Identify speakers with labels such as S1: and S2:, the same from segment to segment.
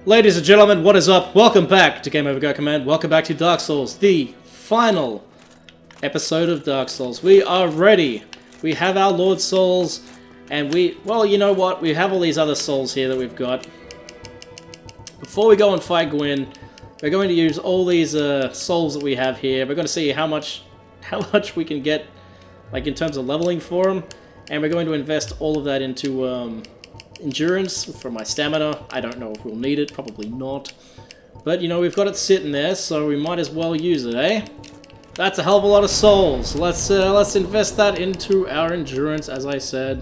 S1: Ladies and gentlemen, what is up? Welcome back to Game Over Go Command. Welcome back to Dark Souls, the final episode of Dark Souls. We are ready. We have our Lord Souls, and well, you know what? We have all these other souls here that we've got. Before we go and fight Gwyn, we're going to use all these souls that we have here. We're going to see how much we can get, like in terms of leveling for them, and we're going to invest all of that into endurance for my stamina. I don't know if we'll need it, probably not. But, you know, we've got it sitting there, so we might as well use it, eh? That's a hell of a lot of souls. Let's invest that into our endurance, as I said.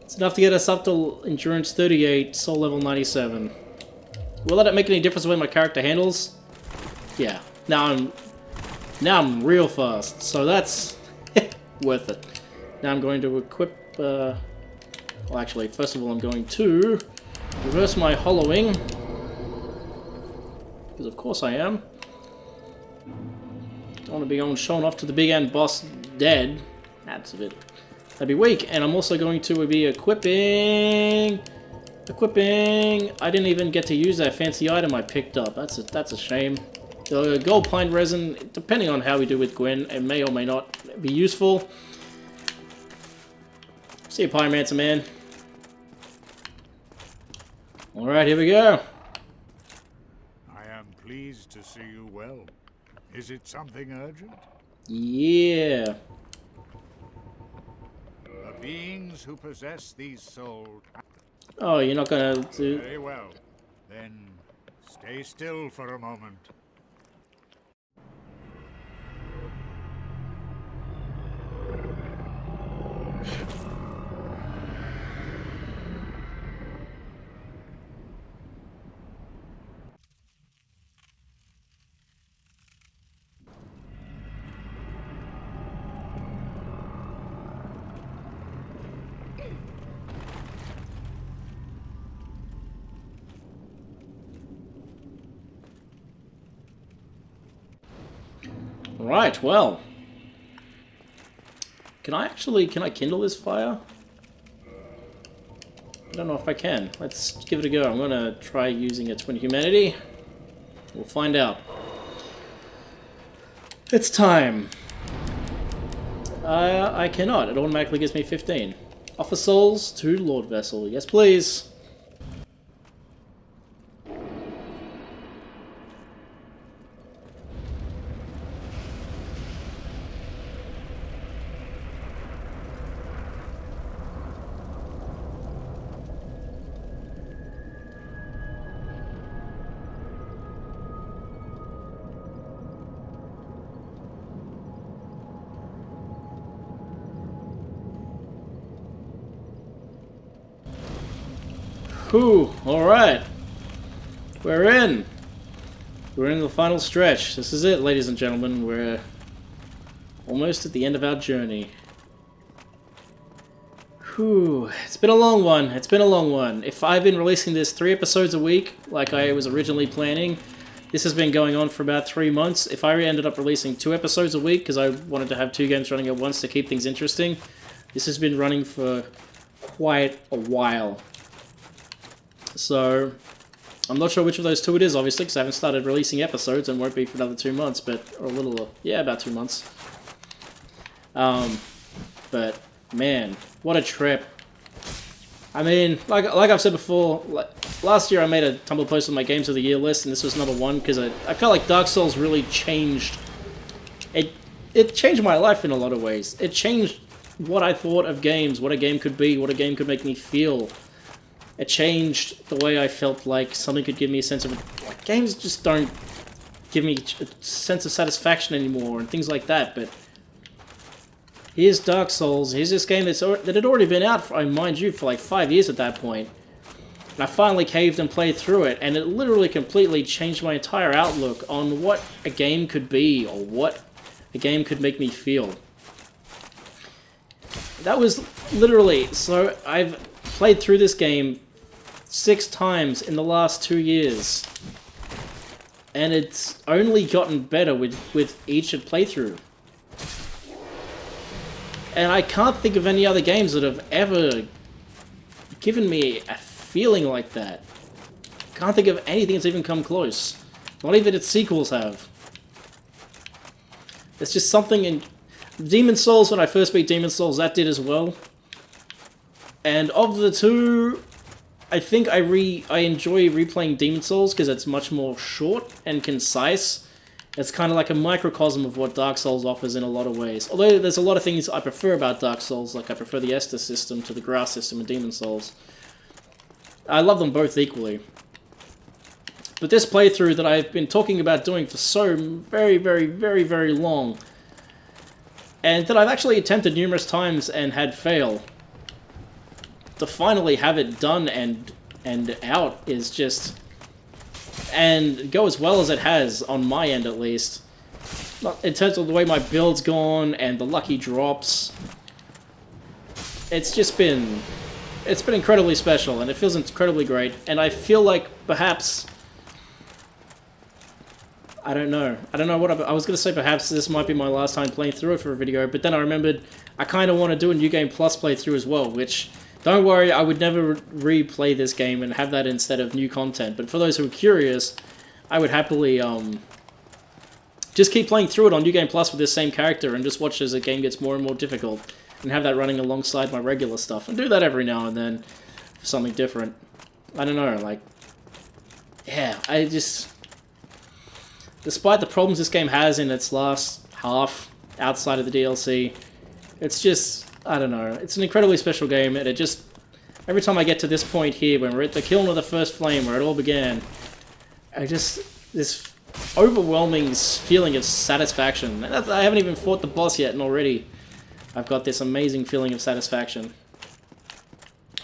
S1: It's enough to get us up to endurance 38, soul level 97. Will that make any difference the way my character handles? Yeah. Now I'm real fast, so that's worth it. Now I'm going to equip... Well, actually, first of all, I'm going to reverse my hollowing. Because of course I am. Don't want to be shown off to the big end boss dead. That's a bit... That'd be weak. And I'm also going to be equipping... I didn't even get to use that fancy item I picked up. That's a shame. The gold pine resin, depending on how we do with Gwyn, it may or may not be useful. See you, Pyromancer man. Alright, here we go.
S2: I am pleased to see you well. Is it something urgent?
S1: Yeah.
S2: The beings who possess these souls...
S1: Oh, you're not gonna do...
S2: Very well. Then stay still for a moment.
S1: Right, well. Can I kindle this fire? I don't know if I can. Let's give it a go. I'm gonna try using a Twin Humanity. We'll find out. It's time. I cannot. It automatically gives me 15. Offer souls to Lord Vessel. Yes, please. Whew, alright. We're in. We're in the final stretch. This is it, ladies and gentlemen. We're almost at the end of our journey. Whew, it's been a long one. It's been a long one. If I've been releasing this 3 episodes a week, like I was originally planning, this has been going on for about 3 months. If I ended up releasing 2 episodes a week, because I wanted to have 2 games running at once to keep things interesting, this has been running for quite a while. So, I'm not sure which of those 2 it is, obviously, because I haven't started releasing episodes and won't be for another 2 months, or a little, yeah, about 2 months. But, man, what a trip. I mean, like I've said before, last year I made a Tumblr post with my Games of the Year list, and this was number 1, because I felt like Dark Souls really changed. It changed my life in a lot of ways. It changed what I thought of games, what a game could be, what a game could make me feel. It changed the way I felt like something could give me a sense of... Like, games just don't give me a sense of satisfaction anymore and things like that, but... Here's Dark Souls. Here's this game that had already been out, mind you, for like 5 years at that point. And I finally caved and played through it, and it literally completely changed my entire outlook on what a game could be, or what a game could make me feel. That was literally... So, I've played through this game 6 times in the last 2 years. And it's only gotten better with each playthrough. And I can't think of any other games that have ever given me a feeling like that. can't think of anything that's even come close. Not even its sequels have. It's just something in Demon Souls, when I first beat Demon Souls, that did as well. And of the two, I think I enjoy replaying Demon Souls because it's much more short and concise. It's kind of like a microcosm of what Dark Souls offers in a lot of ways. Although there's a lot of things I prefer about Dark Souls, like I prefer the Estus system to the Grass system in Demon Souls. I love them both equally. But this playthrough that I've been talking about doing for so very, very, very, very long, and that I've actually attempted numerous times and had fail, to finally have it done and out is just... and go as well as it has, on my end at least. In terms of the way my build's gone and the lucky drops. It's just been... it's been incredibly special, and it feels incredibly great. And I feel like perhaps... I don't know what I was going to say. Perhaps this might be my last time playing through it for a video, but then I remembered I kind of want to do a New Game Plus playthrough as well, which... don't worry, I would never replay this game and have that instead of new content. But for those who are curious, I would happily just keep playing through it on New Game Plus with this same character and just watch as the game gets more and more difficult and have that running alongside my regular stuff. And do that every now and then for something different. I don't know, like... yeah, I just... despite the problems this game has in its last half, outside of the DLC, it's just... I don't know. It's an incredibly special game, and it just... every time I get to this point here, when we're at the kiln of the first flame, where it all began, I just... this overwhelming feeling of satisfaction. And I haven't even fought the boss yet, and already I've got this amazing feeling of satisfaction.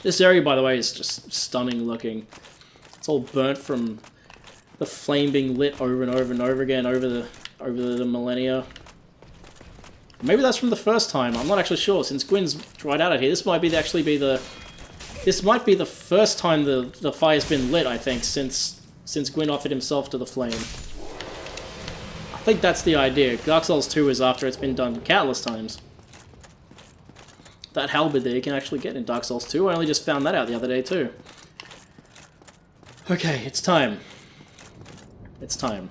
S1: This area, by the way, is just stunning looking. It's all burnt from the flame being lit over and over and over again over the millennia. Maybe that's from the first time. I'm not actually sure. Since Gwyn's right out of here, this might be this might be the first time the fire's been lit. I think since Gwyn offered himself to the flame. I think that's the idea. Dark Souls 2 is after it's been done countless times. That halberd there you can actually get in Dark Souls 2. I only just found that out the other day too. Okay, it's time. It's time.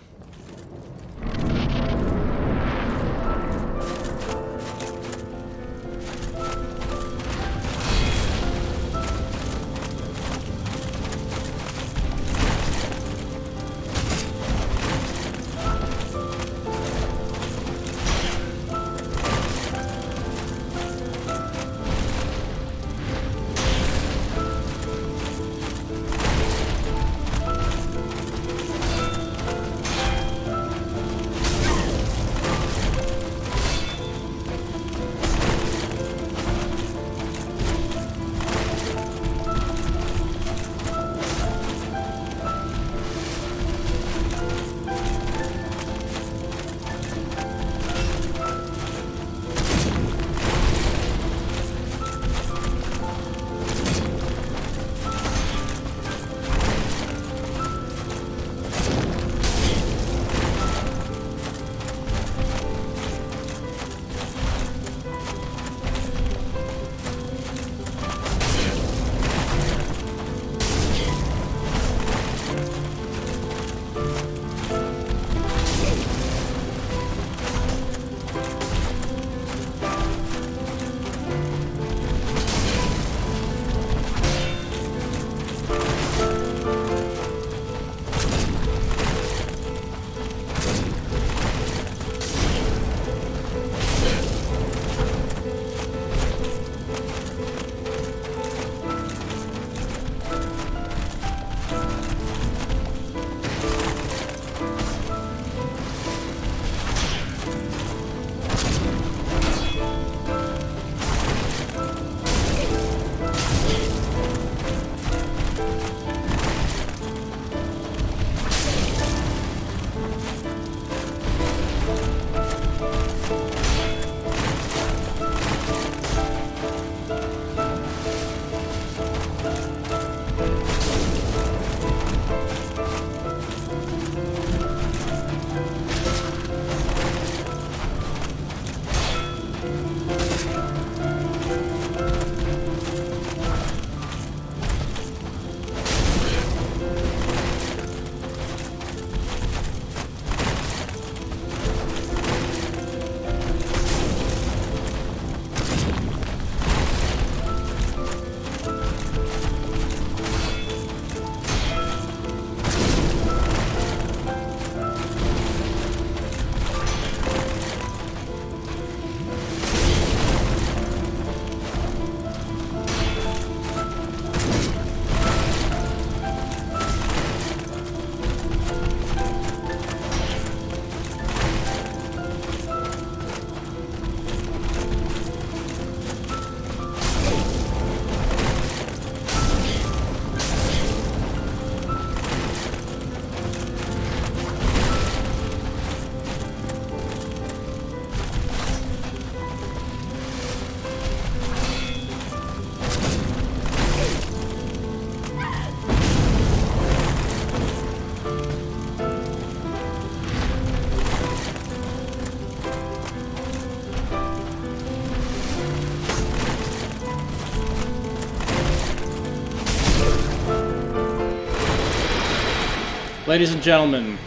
S1: Ladies and gentlemen,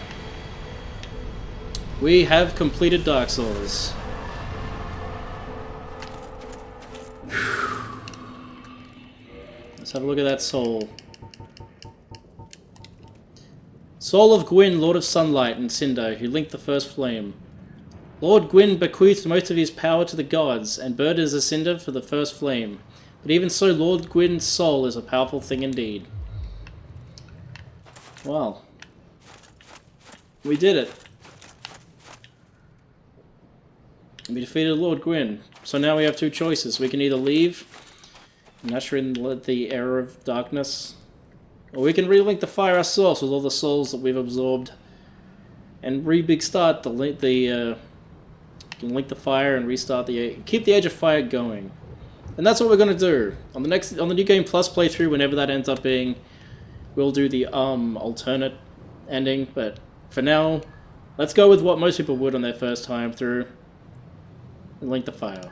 S1: we have completed Dark Souls. Let's have a look at that soul. Soul of Gwyn, Lord of Sunlight and Cinder, who linked the first flame. Lord Gwyn bequeathed most of his power to the gods, and burned as a cinder for the first flame. But even so, Lord Gwyn's soul is a powerful thing indeed. Well, we did it. We defeated Lord Gwyn. So now we have two choices. We can either leave and usher in the era of darkness, or we can relink the fire ourselves with all the souls that we've absorbed, and link the fire and restart keep the Age of Fire going. And that's what we're gonna do on the New Game Plus playthrough. Whenever that ends up being, we'll do the alternate ending. But for now, let's go with what most people would on their first time through, and link the fire.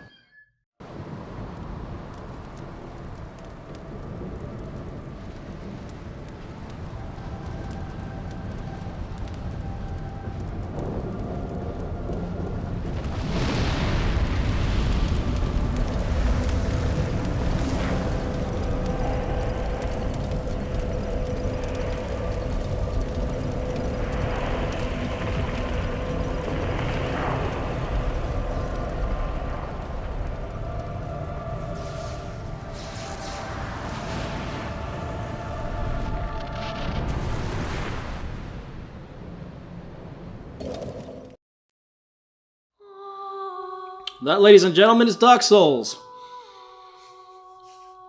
S1: That, ladies and gentlemen, is Dark Souls.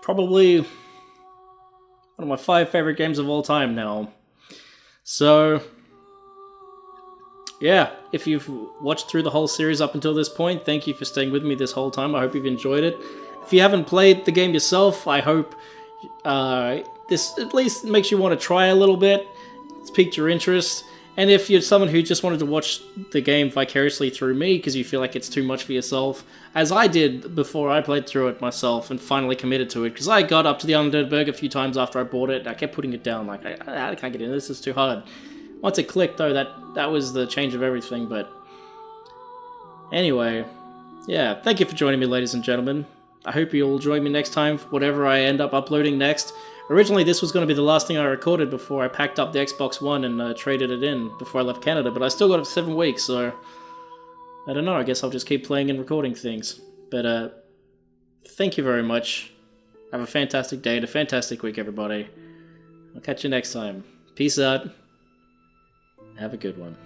S1: Probably one of my 5 favorite games of all time now. So, yeah, if you've watched through the whole series up until this point, thank you for staying with me this whole time. I hope you've enjoyed it. If you haven't played the game yourself, I hope this at least makes you want to try a little bit. It's piqued your interest. And if you're someone who just wanted to watch the game vicariously through me because you feel like it's too much for yourself, as I did before I played through it myself and finally committed to it, because I got up to the Undead Burg a few times after I bought it, and I kept putting it down, like, I can't get in, this is too hard. Once it clicked, though, that was the change of everything. But anyway, yeah, thank you for joining me, ladies and gentlemen. I hope you'll join me next time for whatever I end up uploading next. Originally, this was going to be the last thing I recorded before I packed up the Xbox One and traded it in before I left Canada, but I still got it for 7 weeks, so I don't know, I guess I'll just keep playing and recording things. But thank you very much. Have a fantastic day and a fantastic week, everybody. I'll catch you next time. Peace out. Have a good one.